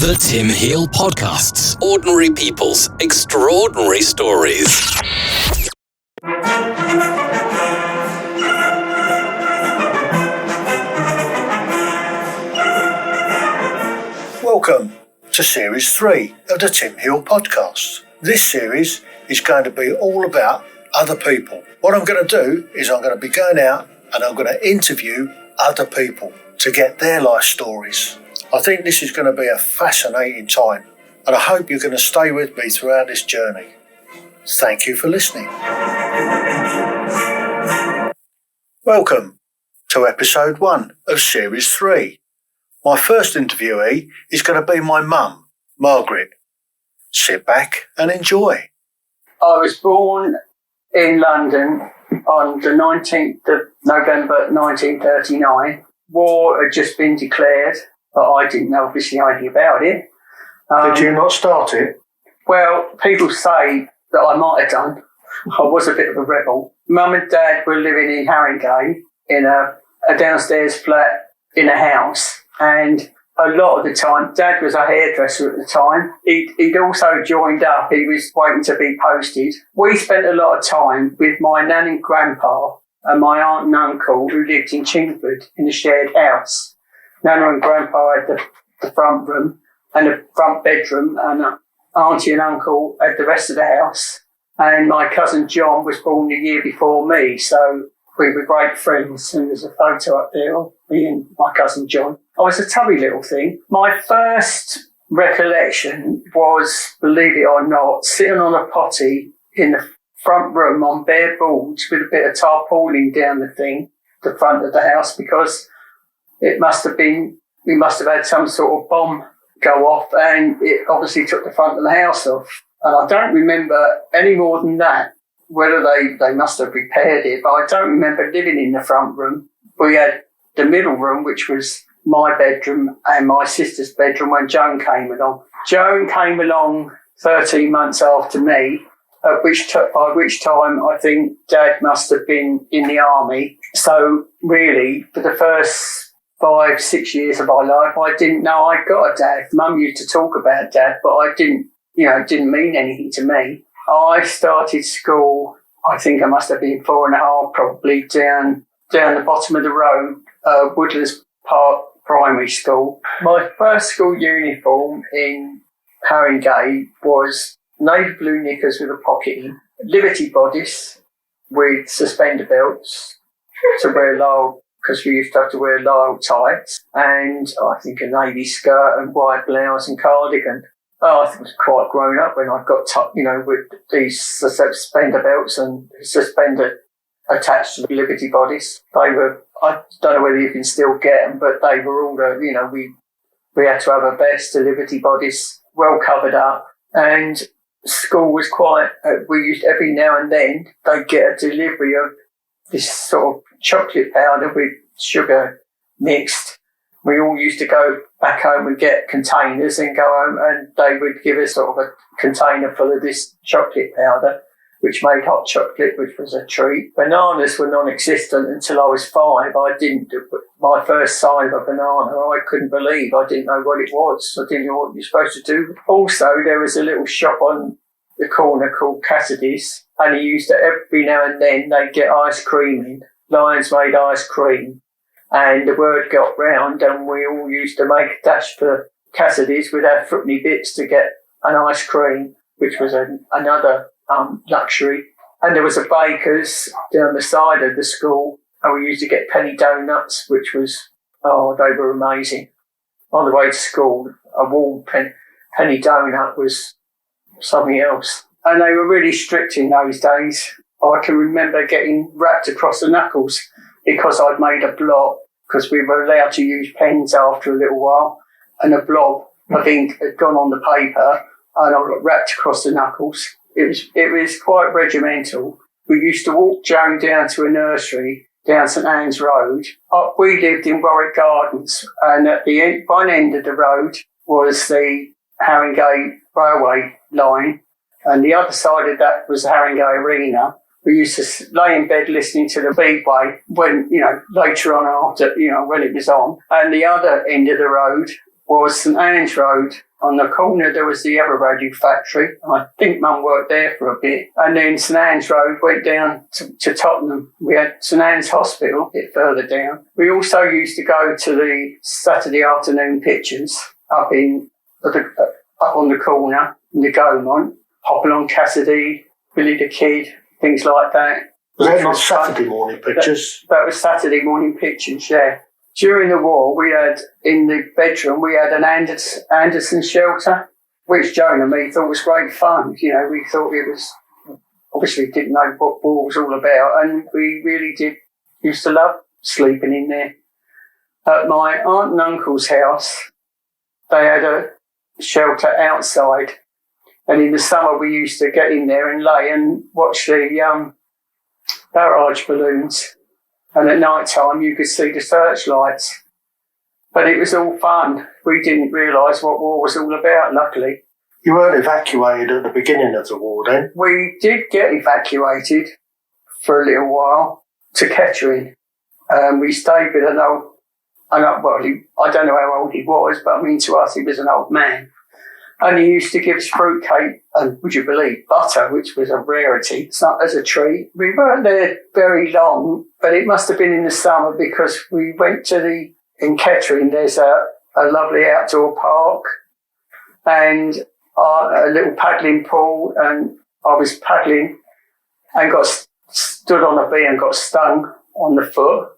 The Tim Heale Podcasts. Ordinary people's extraordinary stories. Welcome to Series 3 of the Tim Heale Podcast. This series is going to be all about other people. What I'm going to do is I'm going to be going out and I'm going to interview other people to get their life stories. I think this is going to be a fascinating time, and I hope you're going to stay with me throughout this journey. Thank you for listening. Welcome to episode 1 of series 3. My first interviewee is going to be my mum, Margaret. Sit back and enjoy. I was born in London on the 19th of November 1939. War had just been declared, but I didn't know obviously anything about it. Did you not start it? Well, people say that I might have done. I was a bit of a rebel. Mum and Dad were living in Haringey in a downstairs flat in a house, and a lot of the time, Dad was a hairdresser at the time. He'd also joined up. He was waiting to be posted. We spent a lot of time with my nan and grandpa and my aunt and uncle who lived in Chingford in a shared house. Nana and grandpa had the front room and the front bedroom, and auntie and uncle had the rest of the house. And my cousin John was born a year before me, so we were great friends, and there's a photo up there of me and my cousin John. I was a tubby little thing. My first recollection was, believe it or not, sitting on a potty in the front room on bare boards with a bit of tarpaulin down the front of the house, because we must have had some sort of bomb go off, and it obviously took the front of the house off. And I don't remember any more than that, whether they must have repaired it, but I don't remember living in the front room. We had the middle room, which was my bedroom and my sister's bedroom, when Joan came along. Joan came along 13 months after me, by which time I think Dad must have been in the army. So really, for the first 5-6 years of my life, I didn't know I got a dad. Mum used to talk about Dad, but it didn't mean anything to me. I started school, I think I must have been 4.5, probably down the bottom of the road, Woodlands Park Primary School. My first school uniform in Haringey was navy blue knickers with a pocket in, Liberty bodice with suspender belts to wear low, because we used to have to wear low tights, and I think a navy skirt and white blouse and cardigan. I think I was quite grown up when I got, with these suspender belts and suspender attached to the Liberty bodies. They were, I don't know whether you can still get them, but they were all we had to have a vest, a Liberty bodice, well covered up. And school was quite, we used every now and then, they'd get a delivery of this sort of chocolate powder with sugar mixed. We all used to go back home and get containers and go home, and they would give us sort of a container full of this chocolate powder, which made hot chocolate, which was a treat. Bananas were non-existent until I was 5. I didn't do my first sign of a banana. I couldn't believe. I didn't know what it was. I didn't know what you're supposed to do. Also, there was a little shop on the corner called Cassidy's, and he used to, every now and then, they'd get ice cream in. Lions made ice cream. And the word got round, and we all used to make a dash for Cassidy's with our footny bits to get an ice cream, which was another luxury. And there was a baker's down the side of the school, and we used to get penny donuts, which was, they were amazing. On the way to school, a warm penny donut was something else. And they were really strict in those days. I can remember getting wrapped across the knuckles because I'd made a blob, because we were allowed to use pens after a little while, and a blob of ink had gone on the paper, and I got wrapped across the knuckles. It was quite regimental. We used to walk Joan down to a nursery down St Anne's Road. We lived in Warwick Gardens, and at one end of the road was the Haringey railway line, and the other side of that was the Haringey Arena. We used to lay in bed listening to the Speedway when, later on after, when it was on. And the other end of the road was St Anne's Road. On the corner, there was the Everradio factory. I think Mum worked there for a bit. And then St Anne's Road went down to Tottenham. We had St Anne's Hospital a bit further down. We also used to go to the Saturday afternoon pictures up on the corner in the Gaumont, Hopalong Cassidy, Billy the Kid, things like that. Was that not Saturday morning pictures? That was Saturday morning pictures, yeah. During the war, we had, in the bedroom, we had an Anderson shelter, which Joan and me thought was great fun. You know, we thought it was, obviously didn't know what war was all about, and we really used to love sleeping in there. At my aunt and uncle's house, they had a shelter outside, and in the summer we used to get in there and lay and watch the barrage balloons. And at night time, you could see the searchlights. But it was all fun. We didn't realise what war was all about, luckily. You weren't evacuated at the beginning of the war, then? We did get evacuated for a little while to Kettering. We stayed with an old, I don't know how old he was, but I mean, to us, he was an old man. And he used to give us fruitcake and, would you believe, butter, which was a rarity. It's not as a treat. We weren't there very long, but it must have been in the summer because we went in Kettering, there's a lovely outdoor park and a little paddling pool, and I was paddling and got stood on a bee and got stung on the foot,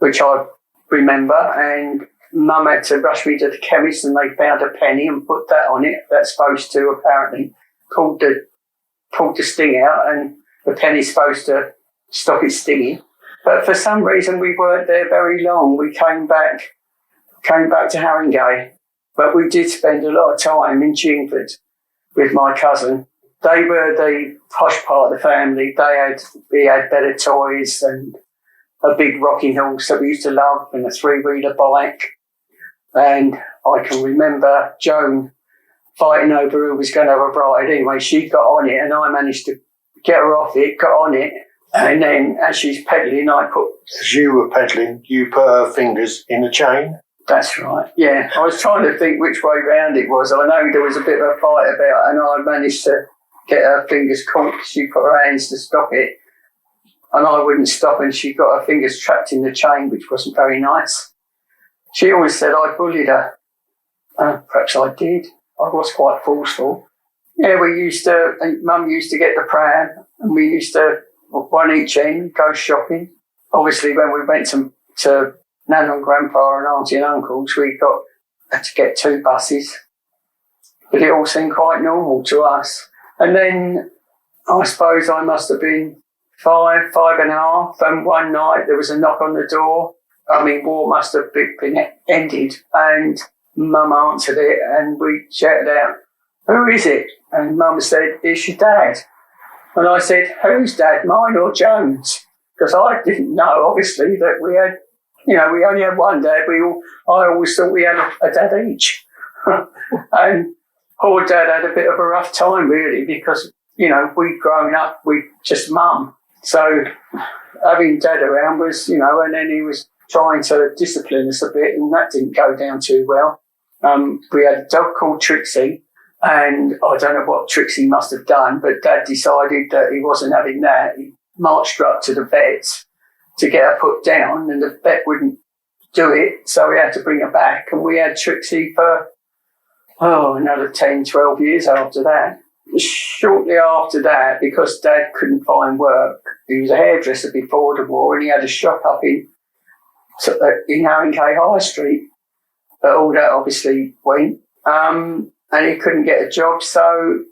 which I remember, and Mum had to rush me to the chemist and they found a penny and put that on it. That's supposed to apparently pulled the sting out, and the penny's supposed to stop it stinging. But for some reason we weren't there very long. We came back to Haringey, but we did spend a lot of time in Chingford with my cousin. They were the posh part of the family. We had better toys and a big rocking horse that we used to love and a three-wheeler bike. And I can remember Joan fighting over who was going to have a ride. Anyway, she got on it and I managed to get her off it, got on it. And then as she's pedalling, As you were pedalling, you put her fingers in the chain? That's right, yeah. I was trying to think which way round it was. I know there was a bit of a fight about, and I managed to get her fingers caught. She put her hands to stop it. And I wouldn't stop, and she got her fingers trapped in the chain, which wasn't very nice. She always said I bullied her. Perhaps I did. I was quite forceful. Yeah, Mum used to get the pram, and we used to, one each end, go shopping. Obviously, when we went to Nan and Grandpa and Auntie and Uncle's, we had to get 2 buses. But it all seemed quite normal to us. And then I suppose I must have been 5 and a half, and one night there was a knock on the door. I mean, war must have been ended, and Mum answered it, and we shouted out, "Who is it?" And Mum said, "It's your dad." And I said, "Whose dad, mine or Joan's?" Because I didn't know, obviously, that we had, we only had one dad. I always thought we had a dad each. And poor Dad had a bit of a rough time, really, because, we'd grown up with just Mum. So having Dad around was, and then he was trying to discipline us a bit, and that didn't go down too well. We had a dog called Trixie, and I don't know what Trixie must have done, but Dad decided that he wasn't having that. He marched her up to the vet to get her put down, and the vet wouldn't do it, so we had to bring her back. And we had Trixie for, another 10, 12 years after that. Shortly after that, because Dad couldn't find work, he was a hairdresser before the war, and he had a shop up in Haringey High Street. But all that obviously went, and he couldn't get a job, so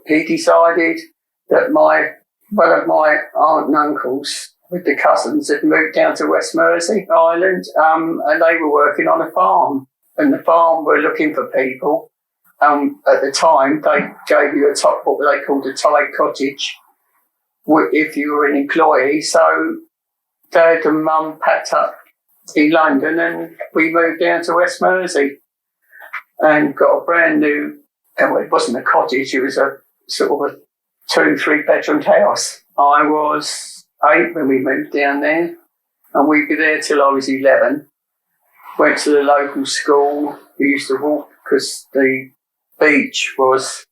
he decided that one of my aunt and uncles with the cousins had moved down to West Mersey Island, and they were working on a farm, and the farm were looking for people. At the time, they gave you what they called a tied cottage if you were an employee. So Dad and Mum packed up in London, and we moved down to West Mersey and got a brand new, it wasn't a cottage, it was a sort of a 2-3 bedroom house. I was 8 when we moved down there, and we'd be there till I was 11. went to the local school. We used to walk because the beach was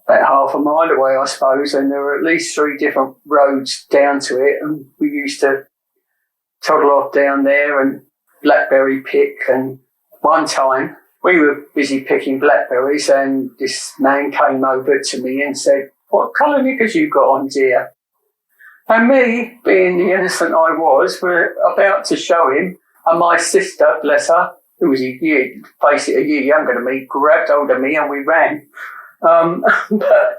about half a mile away, I suppose, and there were at least 3 different roads down to it, and we used to toddle off down there and blackberry pick. And one time we were busy picking blackberries, and this man came over to me and said, "What colour knickers you got on, dear?" And me, being the innocent I was, were about to show him, and my sister, bless her, who was a year younger than me, grabbed hold of me and we ran. But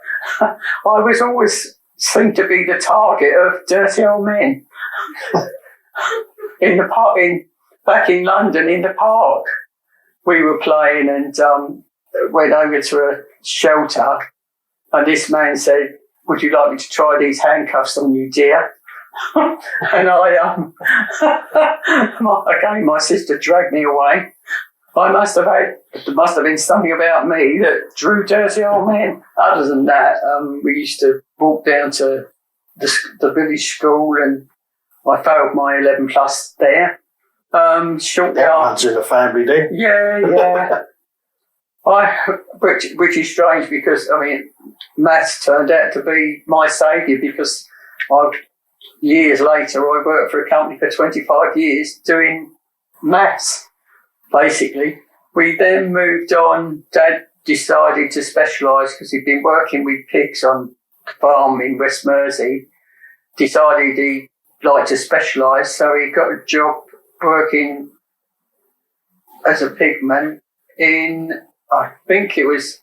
I was always seemed to be the target of dirty old men in the park, back in London in the park. We were playing and went over to a shelter, and this man said, "Would you like me to try these handcuffs on you, dear?" And again, my sister dragged me away. There must have been something about me that drew dirty old men. Other than that, we used to walk down to the village school, and I failed my 11 plus there. Shortly That after, runs in the family then. yeah. Which is strange because, I mean, maths turned out to be my saviour because years later I worked for a company for 25 years doing maths, basically. We then moved on. Dad decided to specialise because he'd been working with pigs on the farm in West Mersey. Decided he liked to specialise, so he got a job working as a pigman in, I think it was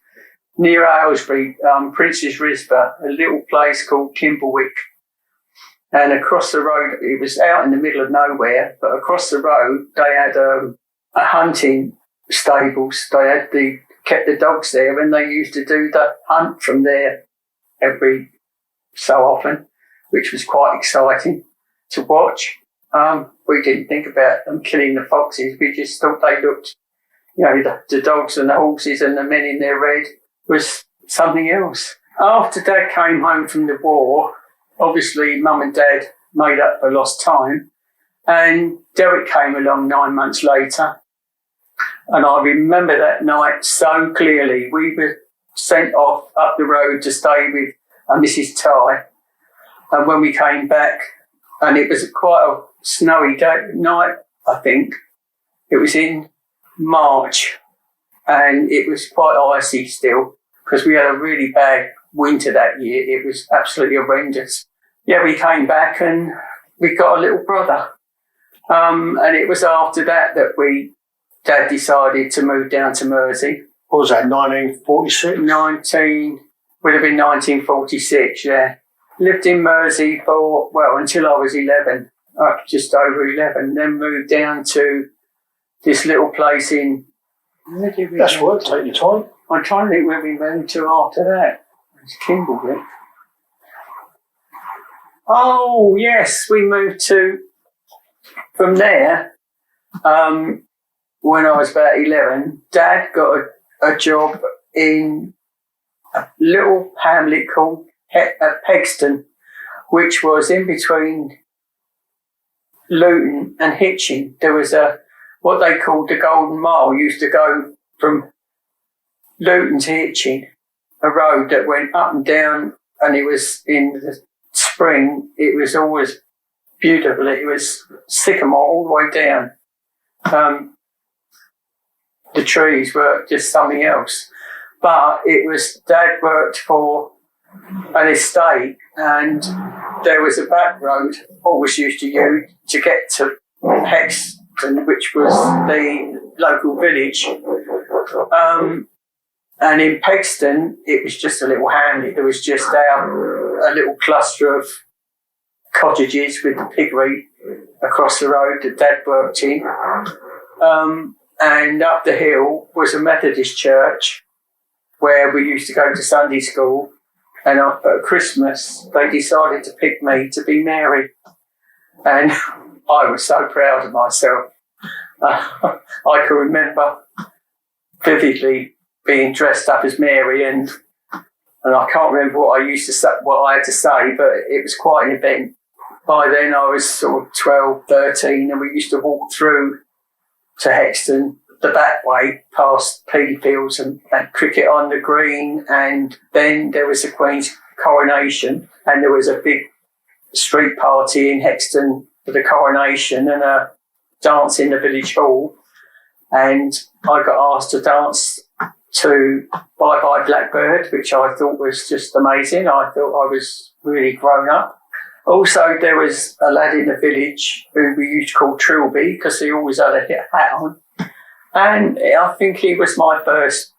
near Aylesbury, Prince's Risborough, a little place called Kimberwick. And across the road, it was out in the middle of nowhere, but across the road, they had a hunting stables. They had kept the dogs there, and they used to do the hunt from there every so often, which was quite exciting to watch. We didn't think about them killing the foxes. We just thought they looked, the dogs and the horses and the men in their red was something else. After Dad came home from the war, obviously Mum and Dad made up for lost time, and Derek came along 9 months later. And I remember that night so clearly. We were sent off up the road to stay with Mrs. Ty. And when we came back, and it was quite a snowy night, I think. It was in March, and it was quite icy still because we had a really bad winter that year. It was absolutely horrendous. Yeah, we came back and we got a little brother. And it was after that Dad decided to move down to Mersey. What was that, 1946? Would have been 1946, yeah. Lived in Mersey until I was 11, just over 11. Then moved down to this little place in... That's work, take your time. I'm trying to think where we moved to after that. It's Kimberley. Oh, yes, we moved from there, when I was about 11, Dad got a job in a little hamlet called Pegston, which was in between Luton and Hitchin. There was what they called the Golden Mile, used to go from Luton to Hitchin, a road that went up and down, and it was in the spring, it was always beautiful. It was sycamore all the way down. The trees were just something else. But Dad worked for an estate, and there was a back road always used to use to get to Hexton, which was the local village. And in Pegston, it was just a little hamlet. There was just a little cluster of cottages with the piggery across the road that Dad worked in. And up the hill was a Methodist church where we used to go to Sunday school. And at Christmas, they decided to pick me to be Mary. And I was so proud of myself. I can remember vividly being dressed up as Mary, and I can't remember what I had to say, but it was quite an event. By then I was sort of 12, 13, and we used to walk through to Hexton, the back way, past Peely Fields and cricket on the green. And then there was the Queen's coronation, and there was a big street party in Hexton for the coronation and a dance in the village hall. And I got asked to dance to Bye Bye Blackbird, which I thought was just amazing. I thought I was really grown up. Also, there was a lad in the village who we used to call Trilby because he always had a hat on. And I think he was my first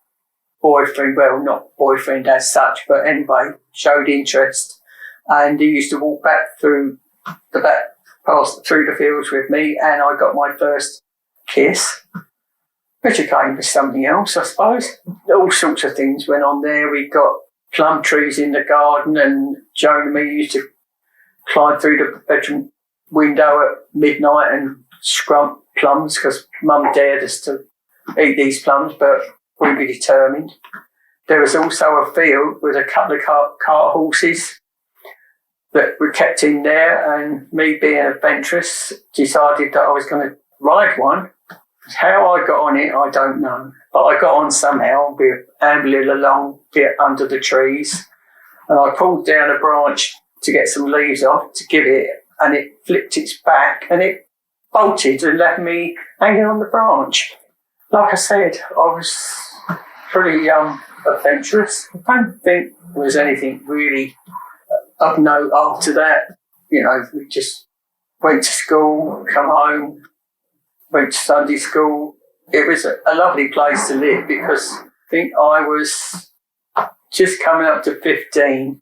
boyfriend. Well, not boyfriend as such, but anyway, showed interest. And he used to walk back through through the fields with me, and I got my first kiss, which again was something else, I suppose. All sorts of things went on there. We got plum trees in the garden, and Joan and me used to climb through the bedroom window at midnight and scrump plums because Mum dared us to eat these plums, but we were determined. There was also a field with a couple of cart horses that were kept in there, and me being an adventurous decided that I was going to ride one. How I got on it, I don't know, but I got on somehow. We were ambling along under the trees, and I pulled down a branch to get some leaves off to give it, and it flipped its back and it bolted and left me hanging on the branch. Like I said, I was pretty adventurous. I don't think there was anything really of note after that. You know, we just went to school, come home, went to Sunday school. It was a lovely place to live because I think I was just coming up to 15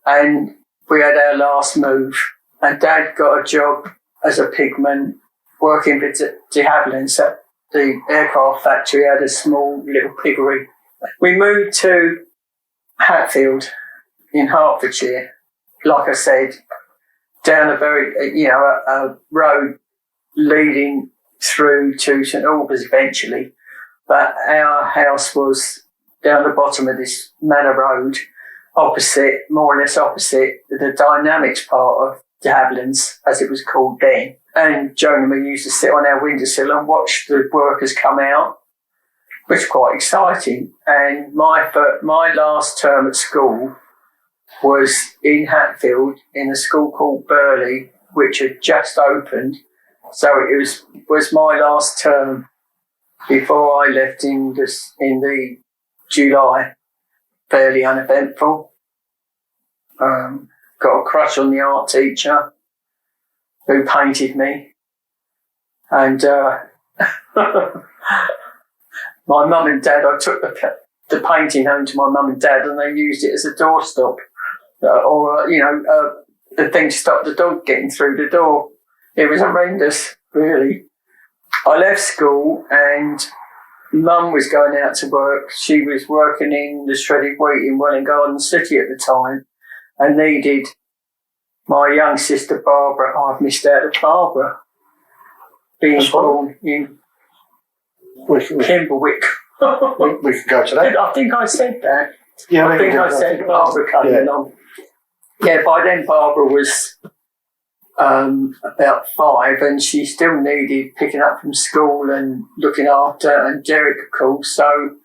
and we had our last move, and Dad got a job as a pigman working for de Havilland's at the aircraft factory. Had a small little piggery. We moved to Hatfield in Hertfordshire, like I said, down a road leading through to St Albans eventually. But our house was down the bottom of this manor road, more or less opposite the Dynamics part of de Havilland's, as it was called then. And Joan and me used to sit on our windowsill and watch the workers come out, which was quite exciting. And my last term at school was in Hatfield in a school called Burley, which had just opened. So it was my last term before I left in the July. Fairly uneventful. Got a crush on the art teacher who painted me. And my mum and dad, I took the painting home to my mum and dad, and they used it as a doorstop the thing to stop the dog getting through the door. It was horrendous, really. I left school and Mum was going out to work. She was working in the shredded wheat in Welwyn Garden City at the time and needed my young sister Barbara. I've missed out of Barbara being born in Kimberwick. we can go to that. I think I said that. Yeah, I think I said Barbara coming along. Yeah, by then Barbara was about 5, and she still needed picking up from school and looking after, and Derek, of course. So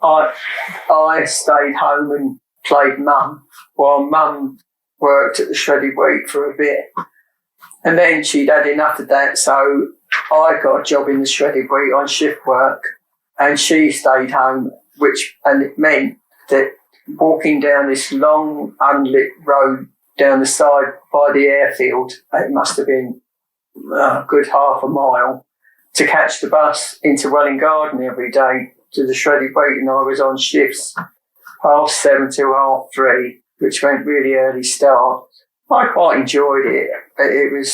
I stayed home and played Mum while Mum worked at the shredded wheat for a bit. And then she'd had enough of that, so I got a job in the shredded wheat on shift work, and she stayed home, and it meant that walking down this long unlit road down the side by the airfield, it must have been a good half a mile, to catch the bus into Welwyn Garden every day to the shredded wheat, and I was on shifts 7:30 till 3:30, which meant really early start. I quite enjoyed it.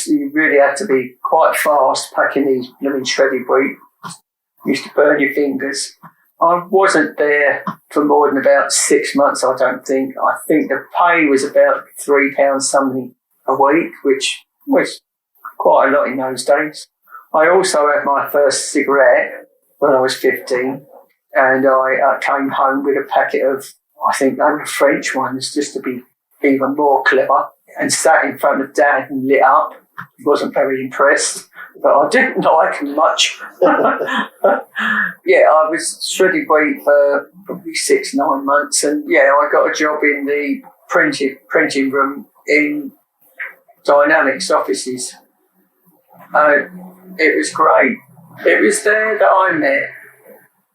You really had to be quite fast packing these blooming shredded wheat. Used to burn your fingers. I wasn't there for more than about 6 months, I don't think. I think the pay was about £3 something a week, which was quite a lot in those days. I also had my first cigarette when I was 15, and I came home with a packet of, I think they were French ones, just to be even more clever, and sat in front of Dad and lit up. He wasn't very impressed, but I didn't like him much. Yeah, I was shredded weight for probably 6-9 months, and yeah, I got a job in the printing room in Dynamics offices. It was great. It was there that I met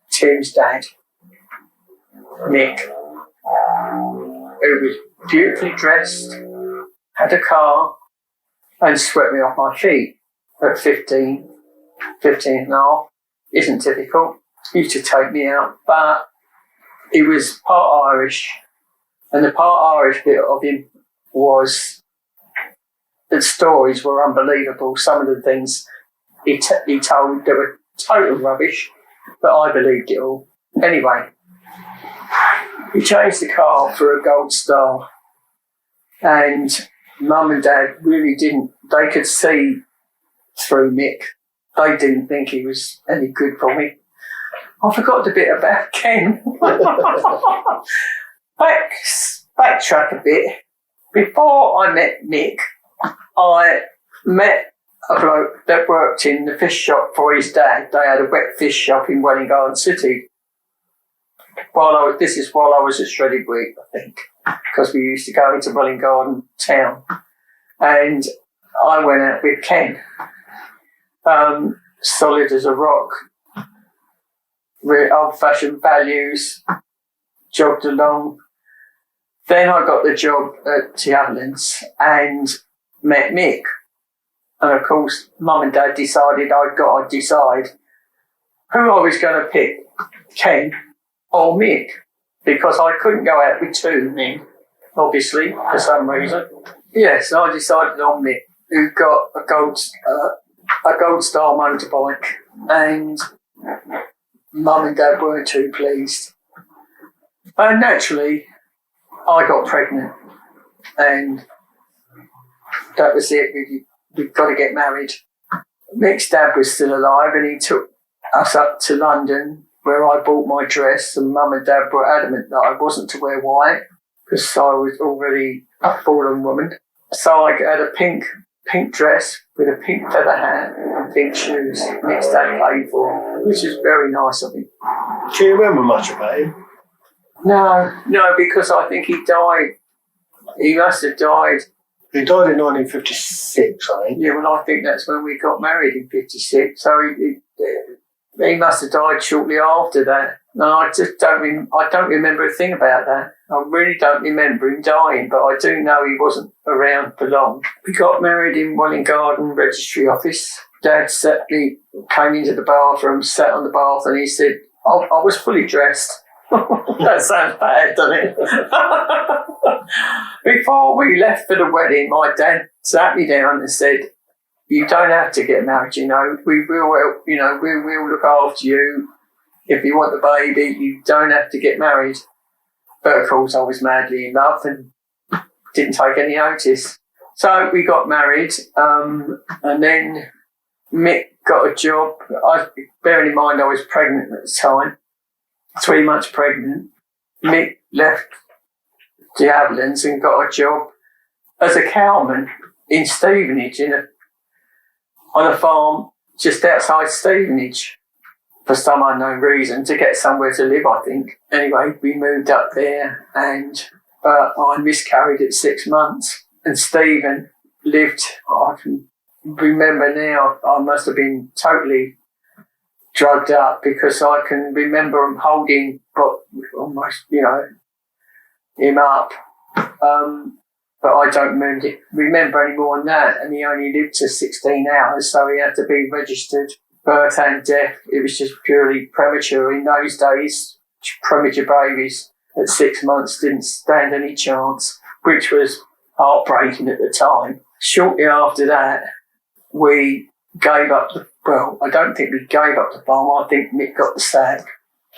Tim's dad, Nick, who was beautifully dressed, had a car, and swept me off my feet at 15 and a half. Isn't typical. He used to take me out, but he was part Irish, and the part Irish bit of him was the stories were unbelievable. Some of the things he told, they were total rubbish, but I believed it all. Anyway, he changed the car for a Gold Star, and Mum and Dad really didn't. They could see through Mick. They didn't think he was any good for me. I forgot a bit about Ken. Backtrack a bit. Before I met Mick, I met a bloke that worked in the fish shop for his dad. They had a wet fish shop in Welling Garden City. This is while I was at Shredded Wheat, I think, because we used to go into Welling Garden town. And I went out with Ken, solid as a rock, really old-fashioned values, jogged along. Then I got the job at Javelins and met Mick. And of course, Mum and Dad decided I'd got to decide who I was going to pick, Ken or Mick, because I couldn't go out with two men, obviously, for some reason. Yes, so I decided on Mick, who got a Gold Star motorbike, and Mum and Dad weren't too pleased. And naturally, I got pregnant, and that was it. We've got to get married. Mick's dad was still alive, and he took us up to London, where I bought my dress, and Mum and Dad were adamant that I wasn't to wear white, because I was already a fallen woman. So I had a pink dress with a pink feather hat and pink shoes. Mick's dad paid for, which is very nice of him. Do you remember much about him? No, because I think he died. He must have died. He died in 1956, I think. Yeah, well, I think that's when we got married in 56. So he must have died shortly after that. No, I don't remember a thing about that. I really don't remember him dying, but I do know he wasn't around for long. We got married in Welling Garden Registry Office. Dad came into the bathroom, sat on the bath, and he said, I was fully dressed. That sounds bad, doesn't it? Before we left for the wedding, my dad sat me down and said, "You don't have to get married, we will look after you. If you want the baby, you don't have to get married." But of course, I was madly in love and didn't take any notice. So we got married, and then Mick got a job. Bearing in mind I was pregnant at the time, 3 months pregnant. Mick left Javelins and got a job as a cowman in Stevenage on a farm just outside Stevenage for some unknown reason, to get somewhere to live, I think. Anyway, we moved up there, and I miscarried at 6 months, and Stephen lived, I can remember now, I must have been totally drugged up, because I can remember him holding almost, him up. But I don't remember any more than that, and he only lived to 16 hours, so he had to be registered birth and death. It was just purely premature. In those days, premature babies at 6 months didn't stand any chance, which was heartbreaking at the time. Shortly after that, we gave up I don't think we gave up the farm. I think Mick got the sack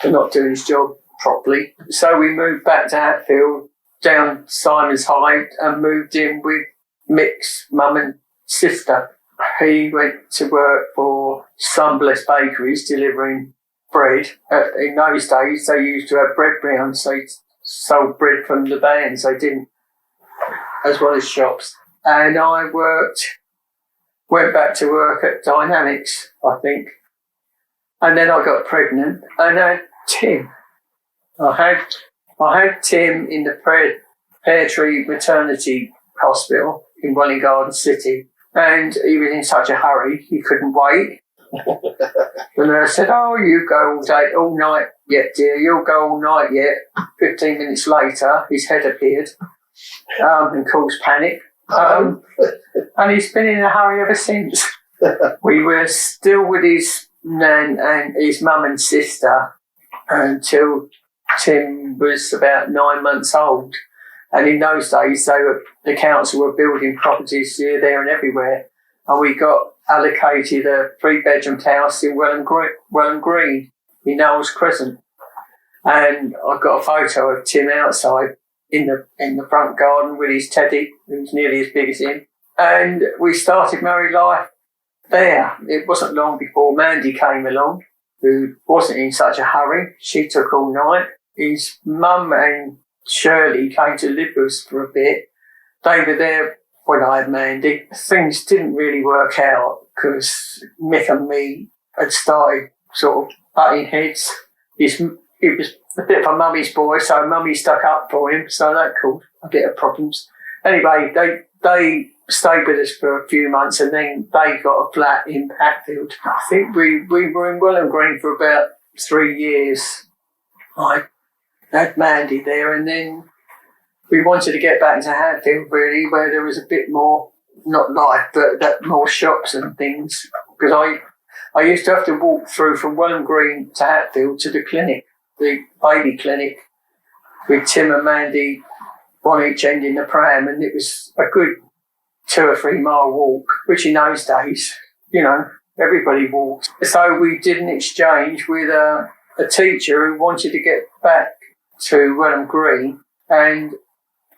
for not doing his job properly. So we moved back to Hatfield, down Simon's High, and moved in with Mick's mum and sister. He went to work for Sunbless Bakeries delivering bread. In those days, they used to have bread rounds. They sold bread from the vans. They didn't, as well as shops. And I worked went back to work at Dynamics, I think. And then I got pregnant and had Tim. I had Tim in the Pear Tree Maternity Hospital in Welwyn Garden City, and he was in such a hurry he couldn't wait. The nurse said, "Oh, you go all night yet, dear. You'll go all night yet." 15 minutes later, his head appeared and caused panic. And he's been in a hurry ever since. We were still with his nan and his mum and sister until Tim was about 9 months old. And in those days, the council were building properties here, there and everywhere. And we got allocated a 3-bedroom house in Welham Green in Knowles Crescent. And I've got a photo of Tim outside in the front garden with his teddy, who's nearly as big as him. And we started married life there. It wasn't long before Mandy came along, who wasn't in such a hurry. She took all night. His mum and Shirley came to live with us for a bit. They were there when I had Mandy. Things didn't really work out because Mick and me had started sort of butting heads. It was a bit of a mummy's boy, so mummy stuck up for him, so that caused a bit of problems. Anyway, they stayed with us for a few months and then they got a flat in Hatfield. I think we were in Welham Green for about 3 years. I had Mandy there, and then we wanted to get back to Hatfield, really, where there was a bit more, not life, but more shops and things. Because I used to have to walk through from Welham Green to Hatfield to the clinic, the baby clinic, with Tim and Mandy on each end in the pram, and it was a good 2 or 3 mile walk, which in those days, everybody walked. So we did an exchange with a teacher who wanted to get back to Welham Green, and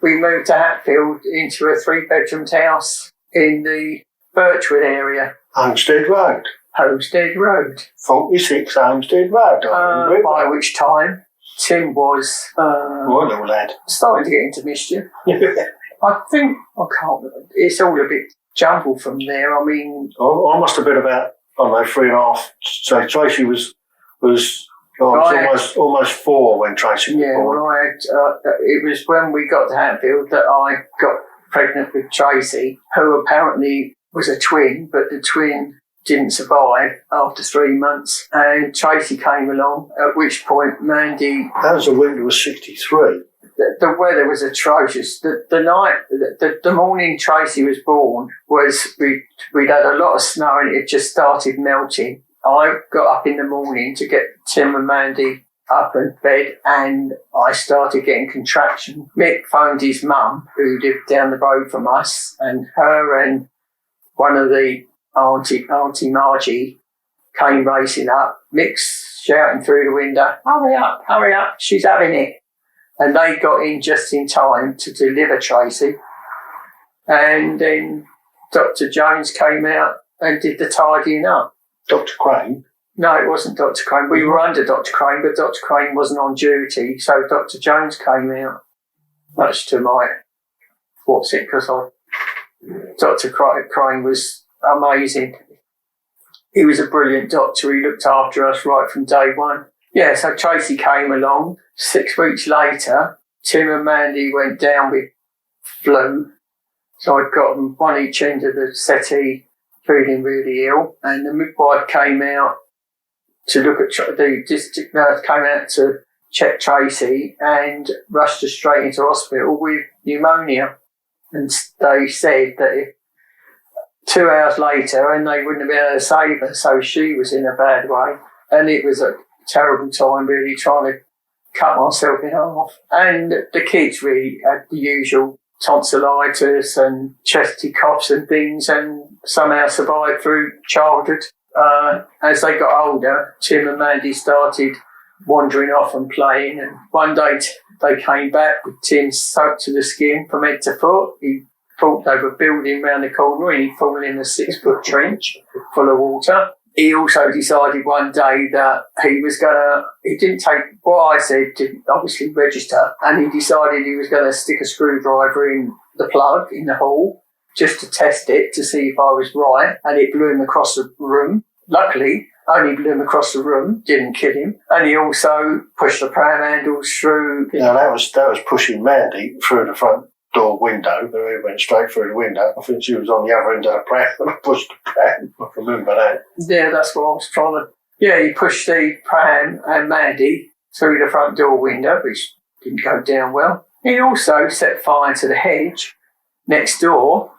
we moved to Hatfield into a 3-bedroom house in the Birchwood area. Homestead Road. 46 Homestead Road. By which time Tim was little lad. starting to get into mischief. I think, it's all a bit jumbled from there. I mean... I must have been about, 3.5. So Tracy was almost 4 when Tracy was born. Well, it was when we got to Hatfield that I got pregnant with Tracy, who apparently was a twin, but the twin didn't survive after 3 months, and Tracy came along, at which point Mandy... That was the winter of 63. The weather was atrocious. The morning Tracy was born we'd had a lot of snow and it had just started melting. I got up in the morning to get Tim and Mandy up in bed, and I started getting contraction. Mick phoned his mum, who lived down the road from us, and her and one of the Auntie Margie came racing up. Mick's shouting through the window, hurry up, she's having it. And they got in just in time to deliver Tracy. And then Dr. Jones came out and did the tidying up. Dr. Crane? No, it wasn't Dr. Crane. We were under Dr. Crane, but Dr. Crane wasn't on duty, so Dr. Jones came out, much to my because Dr. Crane was amazing. He was a brilliant doctor. He looked after us right from day one. Yeah, so Tracy came along. 6 weeks later, Tim and Mandy went down with flu. So I'd got them one each end of the settee, feeling really ill. And the midwife came out to look at the district nurse came out to check Tracy and rushed her straight into hospital with pneumonia. And they said that if 2 hours later, and they wouldn't have been able to save her, so she was in a bad way. And it was a terrible time, really, trying to cut myself in half. And the kids really had the usual tonsillitis and chesty coughs and things, and somehow survived through childhood. As they got older, Tim and Mandy started wandering off and playing, and one day they came back with Tim soaked to the skin from head to foot. He thought they were building round the corner and he'd fallen in a 6-foot trench full of water. He also decided one day that he didn't take what I said, didn't obviously register, and he decided he was going to stick a screwdriver in the plug in the hall just to test it to see if I was right, and it blew him across the room. Luckily, only blew him across the room, didn't kill him. And he also pushed the pram handles through. Now that was pushing Mandy through the front door window. It went straight through the window. I think she was on the other end of the pram when I pushed the pram. I can remember that. Yeah, that's what I was trying to... Yeah, he pushed the pram and Mandy through the front door window, which didn't go down well. He also set fire to the hedge next door,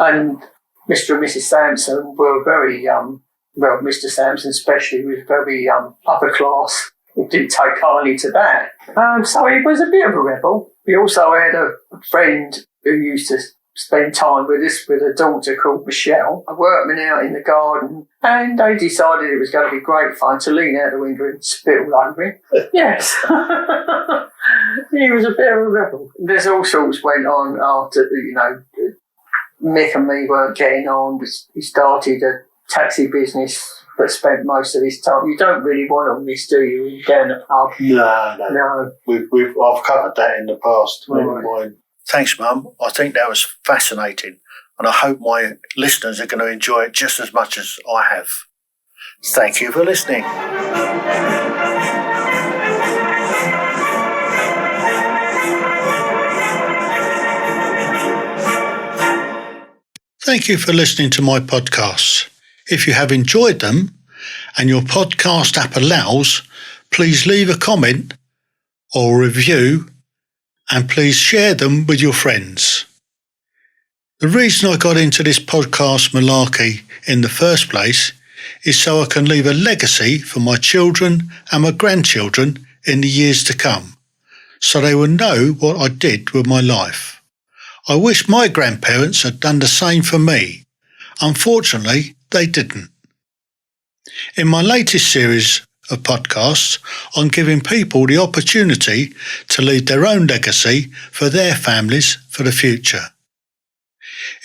and Mr. and Mrs. Sampson were very... well, Mr. Sampson especially was very upper class. He didn't take kindly to that. So he was a bit of a rebel. He also had a friend who used to spend time with us, with a daughter called Michelle, a workman out in the garden, and they decided it was going to be great fun to lean out the window and spit all over him. Yes. He was a bit of a rebel. There's all sorts went on after, Mick and me weren't getting on. He started a taxi business, but spent most of his time. You don't really want on this, do you? You go in the pub. No. I've covered that in the past. Right. Thanks, Mum. I think that was fascinating, and I hope my listeners are going to enjoy it just as much as I have. Thank you for listening. Thank you for listening to my podcasts. If you have enjoyed them and your podcast app allows, please leave a comment or review, and please share them with your friends. The reason I got into this podcast malarkey in the first place is so I can leave a legacy for my children and my grandchildren in the years to come, so they will know what I did with my life. I wish my grandparents had done the same for me. Unfortunately, they didn't. In my latest series of podcasts, I'm giving people the opportunity to leave their own legacy for their families for the future.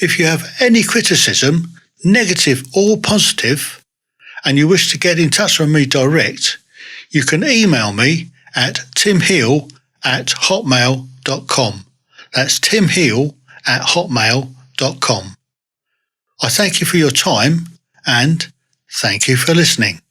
If you have any criticism, negative or positive, and you wish to get in touch with me direct, you can email me at timheale@hotmail.com. That's timheale@hotmail.com. I thank you for your time, and thank you for listening.